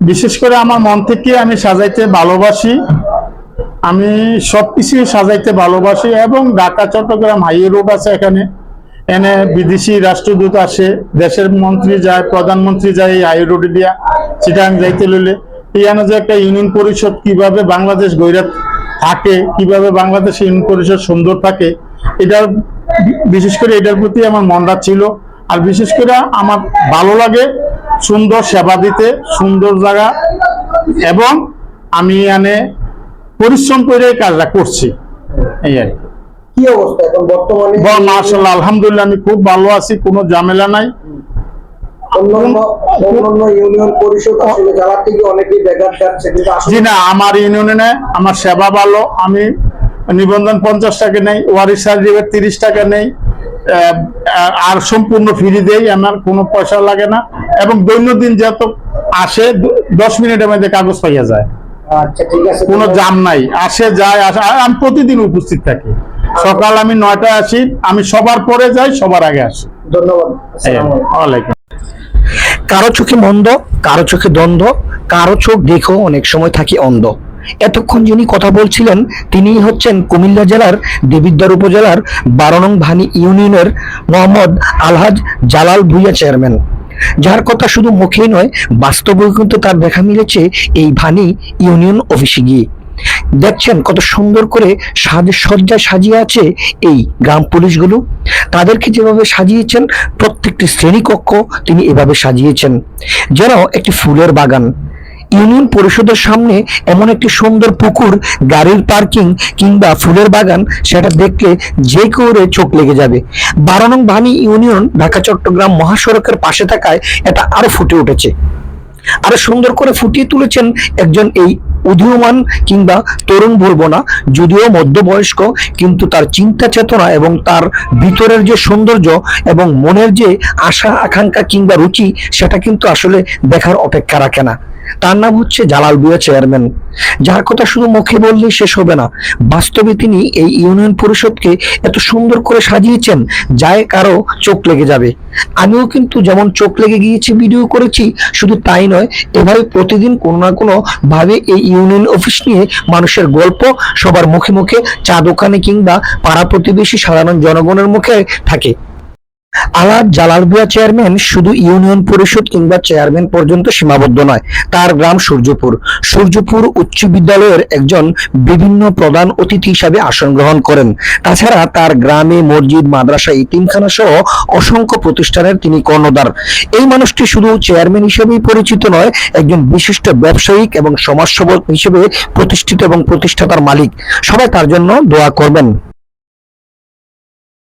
বিশেষ করে আমার মন থেকে আমি সাজাইতে ভালোবাসি। আমি সবকিছু সাজাইতে ভালোবাসি এবং ঢাকা চট্টগ্রাম হাইওয়ে রোড আছে, এনে বিদেশি রাষ্ট্রদূত আসে, দেশের মন্ত্রী যায়, প্রধানমন্ত্রী যায় এই হাইওয়ে রোডে দিয়া চিটাগাং যাইতে লইলে। ইয়ানো যে একটা ইউনিয়ন পরিষদ কিভাবে বাংলাদেশ গইরা থাকে, কিভাবে বাংলাদেশ ইউনিয়ন পরিষদ সুন্দর থাকে, এটার বিশেষ করে এটার প্রতি আমার মনটা ছিল। আর বিশেষ করে আমার ভালো লাগে সুন্দর সেবা দিতে, সুন্দর জায়গা, এবং আমি এনে পরিশ্রম করে কাজটা করছি। এই আর কি অবস্থা এখন বর্তমানে? মাশাআল্লাহ, আলহামদুলিল্লাহ, আমি খুব ভালো আছি, কোনো ঝামেলা নাই। অন্যান্য ইউনিয়ন পরিষদ আসলে যারা থেকে অনেকেই বেকার যাচ্ছে, কিন্তু জি না, আমার ইউনিয়নে নেই, আমার সেবা ভালো। আমি নিবন্ধন 50 টাকা নেই, ওয়ারিশ সার্টিফিকেট 30 টাকা নেই, আর সম্পূর্ণ ফ্রি দেই, আমার কোনো পয়সা লাগে না। এবং দৈনন্দিন যত আসে 10 মিনিটের মধ্যে কাগজ পাইয়া যায়। আচ্ছা, ঠিক আছে, কোনো জাম নাই, আসে যায় আসে। আমি প্রতিদিন উপস্থিত থাকি। সকাল আমি 9টায় আসি, আমি সবার পরে যাই, সবার আগে আসি। ধন্যবাদ। ওয়ালাইকুম। কারো চোখে মন্দ, কারো চোখে দ্বন্দ্ব, কারো চোখ দেখেও অনেক সময় থাকি অন্ধ। এতক্ষণ যিনি কথা বলছিলেন তিনি হচ্ছেন কুমিল্লা জেলার দেবিদ্বার উপজেলার 12 নং ভানি ইউনিয়নের মোহাম্মদ আলহাজ জালাল ভুঁইয়া চেয়ারম্যান, যার কথা শুধু মুখেই নয় বাস্তবেও কিন্তু তার দেখা মিলেছে এই ভানি ইউনিয়ন অফিসে গিয়ে। দেখছেন কত সুন্দর করে সাজসজ্জায় সাজিয়ে আছে এই গ্রাম পুলিশগুলো। তাদেরকে যেভাবে সাজিয়েছেন, প্রত্যেকটি শ্রেণীকক্ষ তিনি এভাবে সাজিয়েছেন যেন একটি ফুলের বাগান। ইউনিয়ন পরিষদের সামনে এমন একটি সুন্দর পুকুর, গাড়ির পার্কিং কিংবা ফুলের বাগান, সেটা দেখলে যে কেউরে চোখ লেগে যাবে। 12 নং ভানি ইউনিয়ন ঢাকা চট্টগ্রাম মহাসড়কের পাশে থাকায় এটা আরো ফুটে উঠেছে, আরো সুন্দর করে ফুটিয়ে তুলেছেন একজন এই উদীয়মান কিংবা তরুণ বলবো না, যদিও মধ্যবয়স্ক, কিন্তু তার চিন্তা চেতনা এবং তার ভিতরের যে সৌন্দর্য এবং মনের যে আশা আকাঙ্ক্ষা কিংবা রুচি, সেটা কিন্তু আসলে দেখার অপেক্ষা রাখে না। তার নাম হচ্ছে জালাল ভুঁইয়া চেয়ারম্যান, যার কথা শুধু মুখে বললেই শেষ হবে না। বাস্তবে তিনি এই ইউনিয়ন পরিষদকে এত সুন্দর করে সাজিয়েছেন যায় কারো চোখ লেগে যাবে। আমিও কিন্তু যেমন চোখ লেগে গিয়েছি ভিডিও করেছি, শুধু তাই নয়, এভাবে প্রতিদিন কোনো না কোনো ভাবে এই ইউনিয়ন অফিস নিয়ে মানুষের গল্প সবার মুখে মুখে, চা দোকানে কিংবা পাড়া প্রতিবেশী সাধারণ জনগণের মুখে থাকে। আলহাজ জালাল ভুঁইয়া চেয়ারম্যান শুধু ইউনিয়ন পরিষদ কিংবা চেয়ারম্যান পর্যন্ত সীমাবদ্ধ নয়, তার গ্রাম সূর্যপুর উচ্চ বিদ্যালয়ের একজন বিভিন্ন প্রধান অতিথি হিসাবে আসন গ্রহণ করেন। তাছাড়া তার গ্রামে মসজিদ, মাদ্রাসা, ইতিমখানা সহ অসংখ্য প্রতিষ্ঠানের তিনি কর্ণধার। এই মানুষটি শুধু চেয়ারম্যান হিসেবেই পরিচিত নয়, একজন বিশিষ্ট ব্যবসায়িক এবং সমাজসেবক হিসেবে প্রতিষ্ঠিত এবং প্রতিষ্ঠাতার মালিক। সবাই তার জন্য দোয়া করবেন।